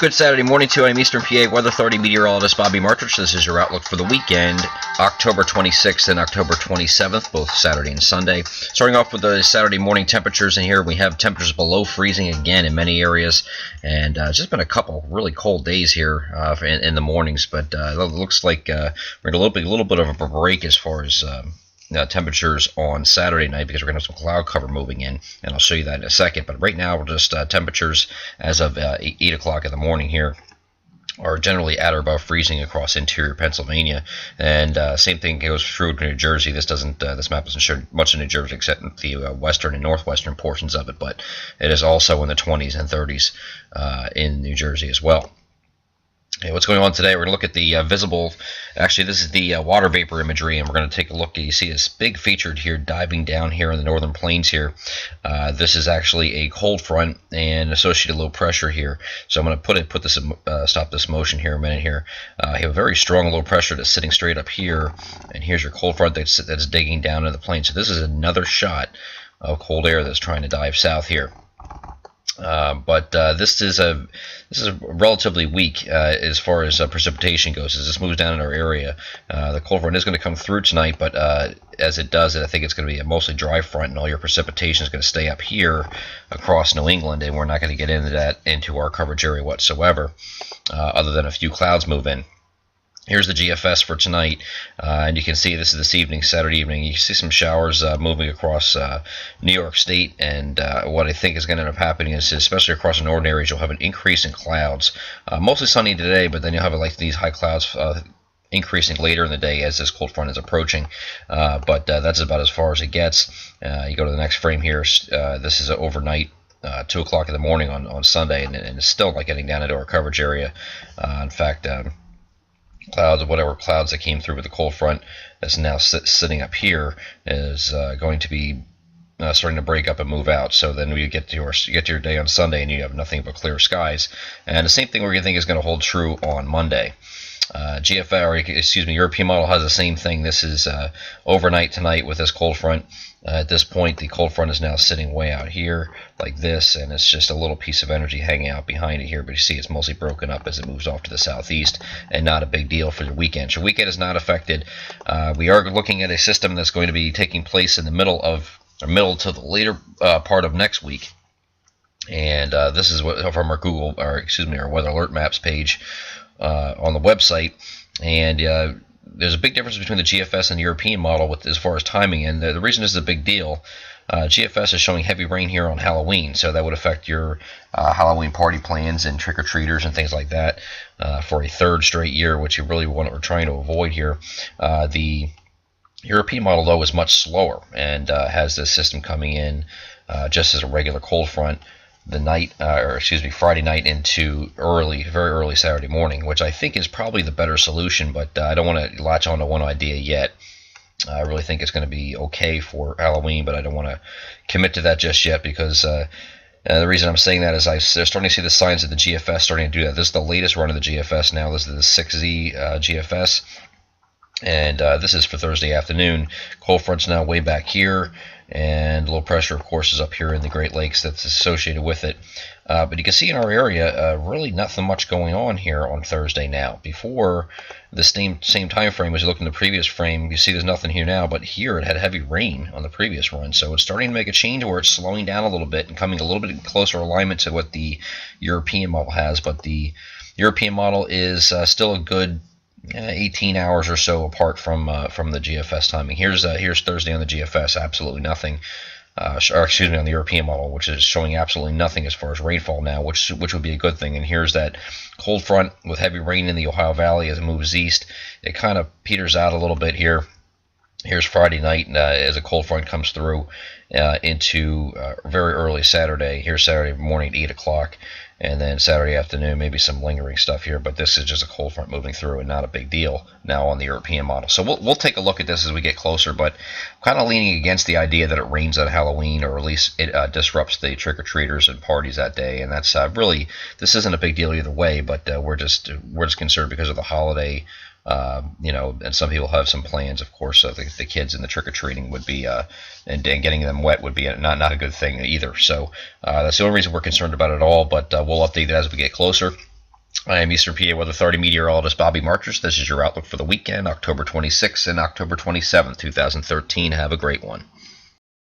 Good Saturday morning to you. I'm Eastern PA Weather Authority meteorologist Bobby Martrich. This is your outlook for the weekend, October 26th and October 27th, both Saturday and Sunday. Starting off with the Saturday morning temperatures in here, we have temperatures below freezing again in many areas, and just been a couple really cold days here in the mornings, but it looks like we're in a little bit of a break as far as temperatures on Saturday night, because we're going to have some cloud cover moving in, and I'll show you that in a second. But right now, we're just temperatures as of 8 o'clock in the morning here are generally at or above freezing across interior Pennsylvania, and same thing goes true to New Jersey. This map doesn't show much of New Jersey except in the western and northwestern portions of it, but it is also in the 20s and 30s in New Jersey as well. Hey, what's going on today? We're going to look at the visible, actually this is the water vapor imagery, and we're going to take a look. You see this big featured here diving down here in the northern plains here. This is actually a cold front and associated low pressure here. So I'm going to stop this motion here a minute here. You have a very strong low pressure that's sitting straight up here, and here's your cold front that's digging down into the plain. So this is another shot of cold air that's trying to dive south here. But this is relatively weak as far as precipitation goes. As this moves down in our area, the cold front is going to come through tonight, but as it does, I think it's going to be a mostly dry front, and all your precipitation is going to stay up here across New England, and we're not going to get into our coverage area whatsoever, other than a few clouds move in. Here's the GFS for tonight, and you can see this is this evening, Saturday evening. You see some showers moving across New York State, and what I think is going to end up happening is, especially across the northern areas, you'll have an increase in clouds. Mostly sunny today, but then you'll have like these high clouds increasing later in the day as this cold front is approaching. But that's about as far as it gets. You go to the next frame here. This is overnight. 2 o'clock in the morning on Sunday, and it's still not getting down into our coverage area. In fact, whatever clouds that came through with the cold front that's now sitting up here is going to be starting to break up and move out. So then you get to your day on Sunday, and you have nothing but clear skies. And the same thing we're going to think is going to hold true on Monday. European model has the same thing. This is overnight tonight with this cold front. At this point, the cold front is now sitting way out here like this, and it's just a little piece of energy hanging out behind it here. But you see it's mostly broken up as it moves off to the southeast, and not a big deal for the weekend. So weekend is not affected. We are looking at a system that's going to be taking place in the middle to the later part of next week. And this is what from our our Weather Alert Maps page on the website, and there's a big difference between the GFS and the European model as far as timing, and the reason this is a big deal, GFS is showing heavy rain here on Halloween, so that would affect your Halloween party plans and trick-or-treaters and things like that for a third straight year, which we're trying to avoid here. The European model, though, is much slower and has this system coming in just as a regular cold front Friday night into very early Saturday morning, which I think is probably the better solution, but I don't want to latch on to one idea yet. I really think it's going to be okay for Halloween, but I don't want to commit to that just yet, because the reason I'm saying that is they're starting to see the signs of the GFS starting to do that. This is the latest run of the GFS now. This is the 6Z GFS, and this is for Thursday afternoon. Cold front's now way back here, and low pressure, of course, is up here in the Great Lakes that's associated with it. But you can see in our area, really nothing much going on here on Thursday now. Before the same time frame, as you look in the previous frame, you see there's nothing here now, but here it had heavy rain on the previous run. So it's starting to make a change where it's slowing down a little bit and coming a little bit closer alignment to what the European model has. But the European model is still a good 18 hours or so apart from the GFS timing. Here's Thursday on the GFS, absolutely nothing. On the European model, which is showing absolutely nothing as far as rainfall now, which would be a good thing. And here's that cold front with heavy rain in the Ohio Valley as it moves east. It kind of peters out a little bit here. Here's Friday night as a cold front comes through into very early Saturday. Here's Saturday morning at 8 o'clock. And then Saturday afternoon, maybe some lingering stuff here, but this is just a cold front moving through and not a big deal now on the European model. So we'll take a look at this as we get closer, but I'm kind of leaning against the idea that it rains on Halloween, or at least it disrupts the trick-or-treaters and parties that day. And that's this isn't a big deal either way, but we're just concerned because of the holiday. And some people have some plans. Of course, the kids in the trick-or-treating would be, and getting them wet would be not a good thing either. So that's the only reason we're concerned about it all, but we'll update it as we get closer. I am Eastern PA Weather Authority meteorologist Bobby Martrich. This is your outlook for the weekend, October 26th and October 27th, 2013. Have a great one.